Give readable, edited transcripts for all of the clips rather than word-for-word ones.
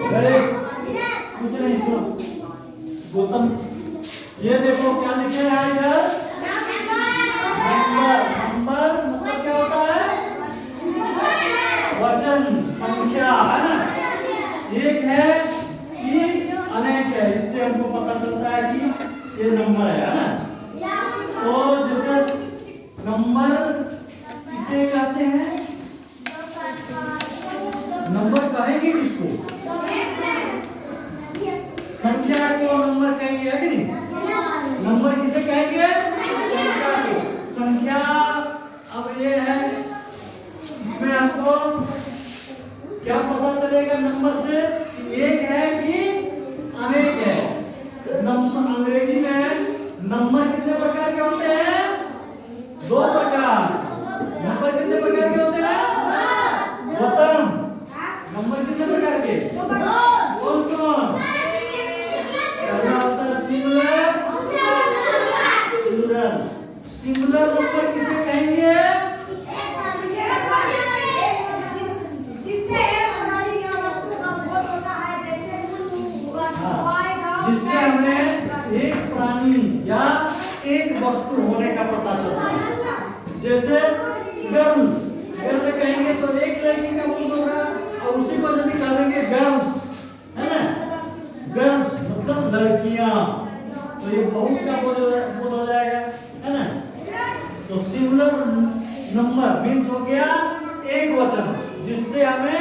अरे कुछ नहीं, सुनो गौतम, ये देखो क्या लिखे हैं इधर, नंबर। नंबर मतलब क्या होता है, वचन, संख्या, है ना। एक है कि अनेक है, इससे हमको पता चलता है कि ये नंबर है ना। तो जैसे नंबर किसे कहते हैं, नंबर कहेंगे किसको, संख्या को नंबर कहेंगे, है कि नहीं। नंबर किसे कहेंगे, संख्या को। संख्या अब ये है, इसमें हमको क्या पता चलेगा नंबर से, एक है कि अनेक है। नंबर अंग्रेजी में नंबर कितने प्रकार के होते हैं, दो प्रकार। नंबर कितने प्रकार के होते हैं, गौतम, नंबर कितने प्रकार के, कौन कौन, पहला होता है सिंगुलर, प्लूरल। सिंगुलर नंबर किसे कहेंगे, जिससे हमें एक प्राणी या एक वस्तु होने का पता चलता है। जैसे गर्ल, गर्ल कहेंगे तो एक लड़की का बोध होगा, और उसी को यदि कहेंगे गर्ल्स, है ना, गर्ल्स मतलब लड़कियां, तो ये बहुत का बोध हो जाएगा, है ना। तो सिंगुलर नंबर मीन्स हो गया एक वचन, जिससे हमें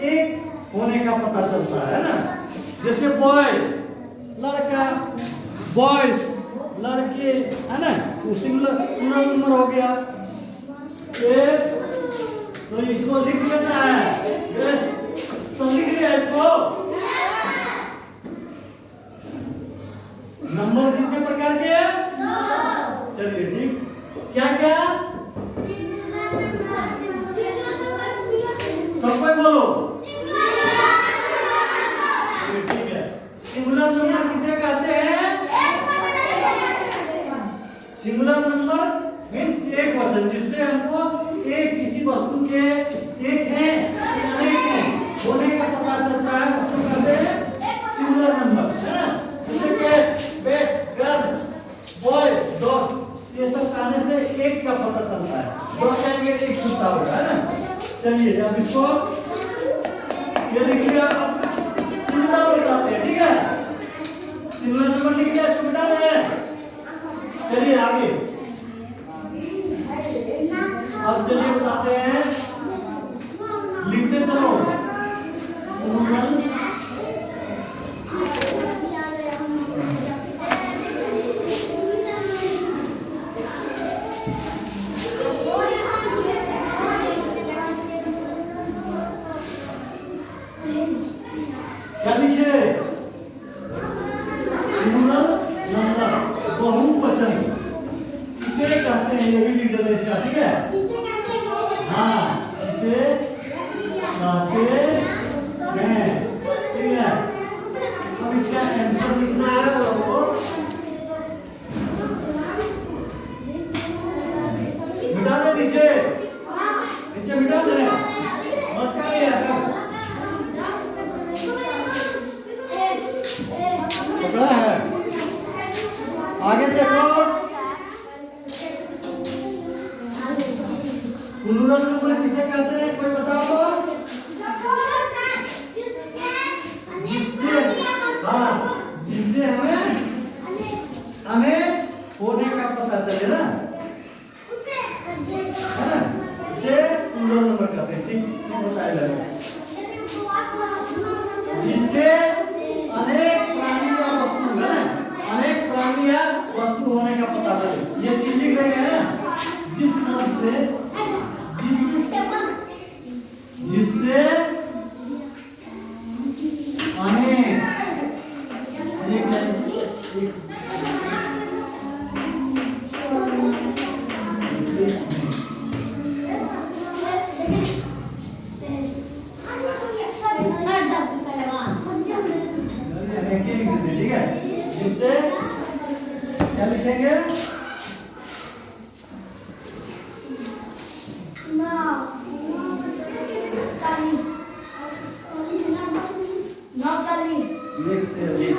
एक होने का पता चलता है ना। जैसे बॉय लड़का, बॉयज लड़के, है ना, तो सिंगुलर नंबर हो गया। तो इसको लिख लेना है, सब लिख लिया इसको। नंबर कितने प्रकार के, चलिए ठीक, क्या क्या, सबको बोलो, ठीक है। सिंगुलर नंबर किसे कहते हैं, सिंगुलर नंबर मीन्स एक वचन, जिससे हमको एक किसी वस्तु के एक है या अनेक है होने का पता चलता है, उसको कहते हैं सिंगुलर नंबर, है ना। जैसे cat, bat, girls, boy, dog, ये सब कहने से एक का पता चलता है। डॉग कहेंगे एक छूटा होगा, है ना। चलिए अब इसको ये लिख लिया, सिंगुलर बताते हैं, ठीक है। सिंगुलर नंबर लिख लिया, इसको बता दें। चलिए आगे, अब चलिए बताते हैं, लिखते चलो। क्या लिखे, सिंगुलर नंबर, बहुवचन किसे कहते हैं, ये भी लिख देते हैं, ठीक है। हाँ, इसे कहते हैं, ठीक है। अब इसका आंसर लिखना है, वो मिटा दे, नीचे नीचे मिटा दे, मत कर ऐसा, पकड़ा है। आगे देखो, प्लूरल नंबर किसे कहते हैं, कोई बताओ तो, जिससे, हाँ, जिससे हमें अनेक होने का पता चले ना, है ना, इसे प्लूरल नंबर कहते हैं, ठीक बताया जाएगा। जिससे अनेक प्राणी या वस्तु, है ना, अनेक प्राणी या वस्तु होने का पता चले, ये चीज लिख देंगे ना, जिस शब्द से, जिससे अनेक, ठीक है, जिससे क्या लिखेंगे, एक से अधिक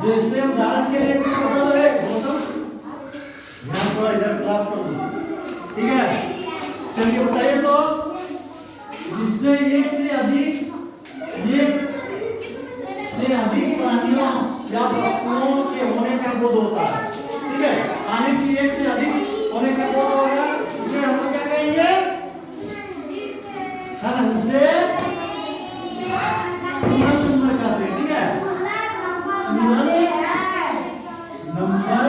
जैसे उदाहरण के लिए ध्यान थोड़ा इधर क्लास कर दो, ठीक है। चलिए बताइए तो, जिससे एक से अधिक प्राणियों या वस्तुओं के होने का बोध होता है, ठीक है। आने की एक से अधिक होने का बोध होगा, उसे हम लोग क्या कहेंगे, उसे पूर्ण नंबर कहते हैं, ठीक है। नंबर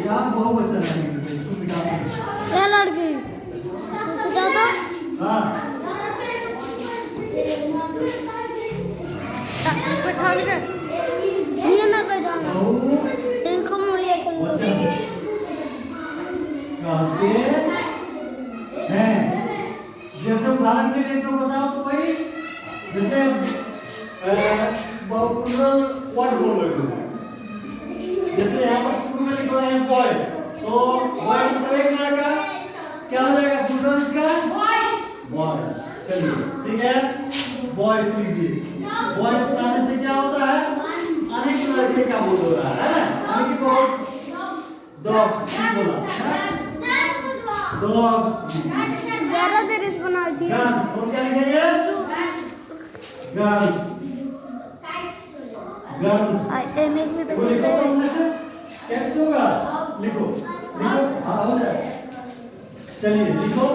या बहुवचन है, इसको मिटाते हैं। क्या लड़की क्या था? हाँ बैठा ले ये ना बैठा इनको मुड़िए वचन कहते हैं। जैसे उदाहरण के लिए तो बताओ तो कोई, जैसे प्लूरल वर्ड बोलो, जैसे यहाँ पर शुरू में लिखो है बॉय, तो बॉय मतलब एक लड़का, क्या हो जाएगा प्लूरल का? बॉयज। चलिए ठीक है, बॉयज लिख दिए। बॉयज बताने से क्या होता है, अनेक लड़के का बोल हो रहा है ना। अनेक को डॉग्स बोला, डॉग्स ज़्यादा देर इस बना दी। गन, और क्या लिखेंगे? Girls, girls. वो लिखो तो उनमें से कैसे होगा, लिखो लिखो, हाँ हो जाए। चलिए लिखो,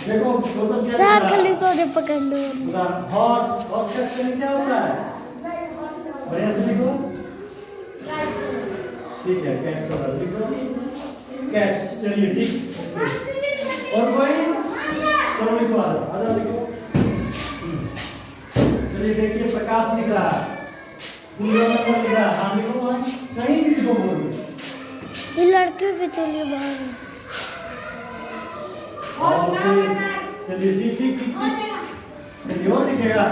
देखो गौतम क्या सर खाली सोने पकड़ लो। हॉर्स, हॉर्स का स्पेलिंग क्या होता है, बढ़िया से लिखो, ठीक है। कैट्स होगा, लिखो कैट्स। चलिए ठीक, और कोई, चलो लिखो, आधा लिखो। चलिए देखिए प्रकाश लिख रहा है, पूरा नंबर लिख रहा है, हाँ लिखो, वहाँ कहीं भी लिखो, बोलो ये लड़के के चलिए बाहर। चलिए ठीक ठीक ठीक ठीक, चलिए और लिखेगा,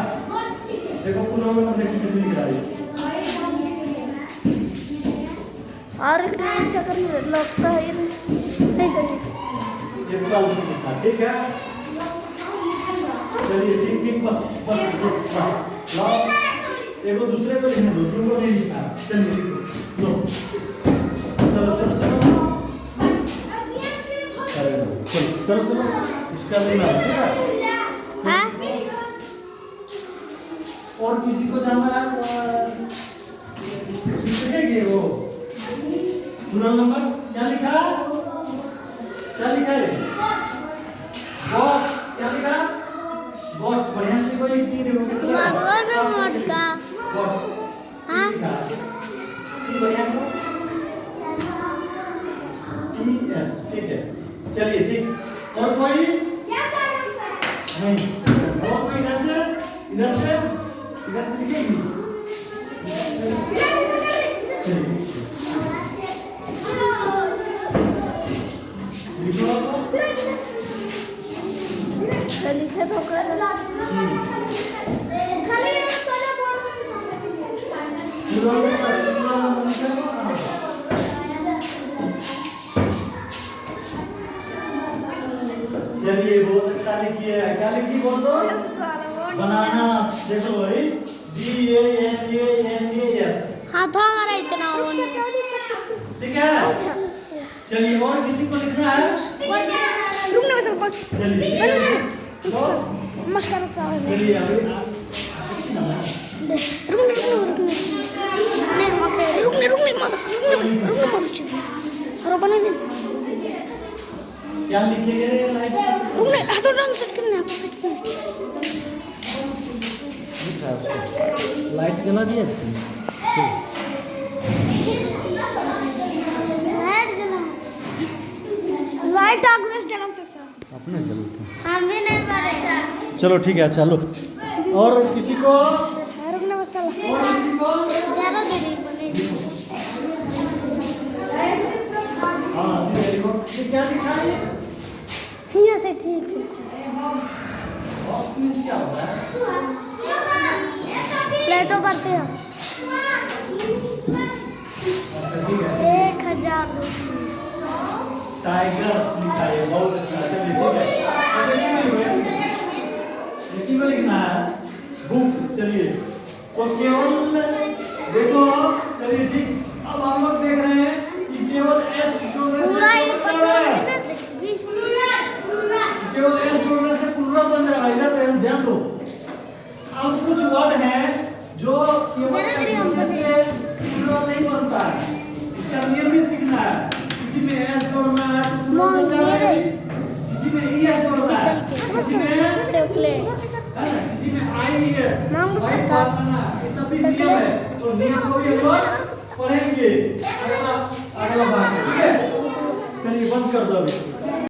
देखो पूरा नंबर देखिए कैसे लिख रहा है। और चक्कर में लगता है ये पूरा उसे लिखा, ठीक है। चलिए ठीक ठीक, बस लाओ, देखो दूसरे को लिखने दो, तुमको नहीं लिखा। चलिए लिखो, लो चलो चलो चलो चलो चलो, इसका लेना है, ठीक है। हाँ? और किसी को जानना है लिखेंगे वो पूरा नंबर, क्या लिखा, क्या लिखा है, बॉक्स, क्या लिखा, बॉक्स। बढ़िया से कोई नहीं देखो किस तरह मोटका बॉक्स, हाँ बढ़िया यस, ठीक है। चलिए ठीक, और कोई नहीं, और कोई इधर से इधर से इधर से लिखेंगे। लिखे तो चलिए बहुत अच्छा लिखी है, क्या लिखी बोल दो, बनाना। देखो भाई, BANANAS। हाँ तो हमारा इतना हो ठीक है। चलिए और किसी को लिखना है, रुकने में सब चलिए मस्का रुका है। चलिए अभी क्या लिखेंगे लाइट जला दिया। लाइट आगुस जन्म पे सर अपने चलते हैं। हम भी नहीं पारे सर। चलो ठीक है, चलो। और किसी को, रुकना मसाला और किसी को, ज्यादा दे दी बने। हाँ देखो ये क्या लिखा है? ये से ठीक है। ऑप्शंस क्या होता है? प्लेटो करते हैं अच्छा ठीक है। 1000 टाइगर लिखा है, बहुत अच्छा। चलिए ठीक है, अब ये में लिखना है बुक्स। चलिए तो केवल देखो, चलिए ठीक। अब हम लोग देख रहे हैं कि केवल एस जोड़ने से पूरा ये क्या बन रहा है? केवल एस जोड़ने से प्लूरल बन जाएगा। इधर ध्यान दो। अब कुछ वर्ड हैं जो केवल एस जोड़ने से प्लूरल नहीं बनता है, इसका नियम भी सीखना है। किसी में एस जोड़ना है प्लूरल बन जाएगा, किसी में ई एस जोड़ना है, किसी में है ना, किसी में आई है, वाइट बनाना, ये सब भी नियम है। तो नियम को भी हम लोग पढ़ेंगे अगला बार, ठीक है। चलिए बंद कर दो अभी।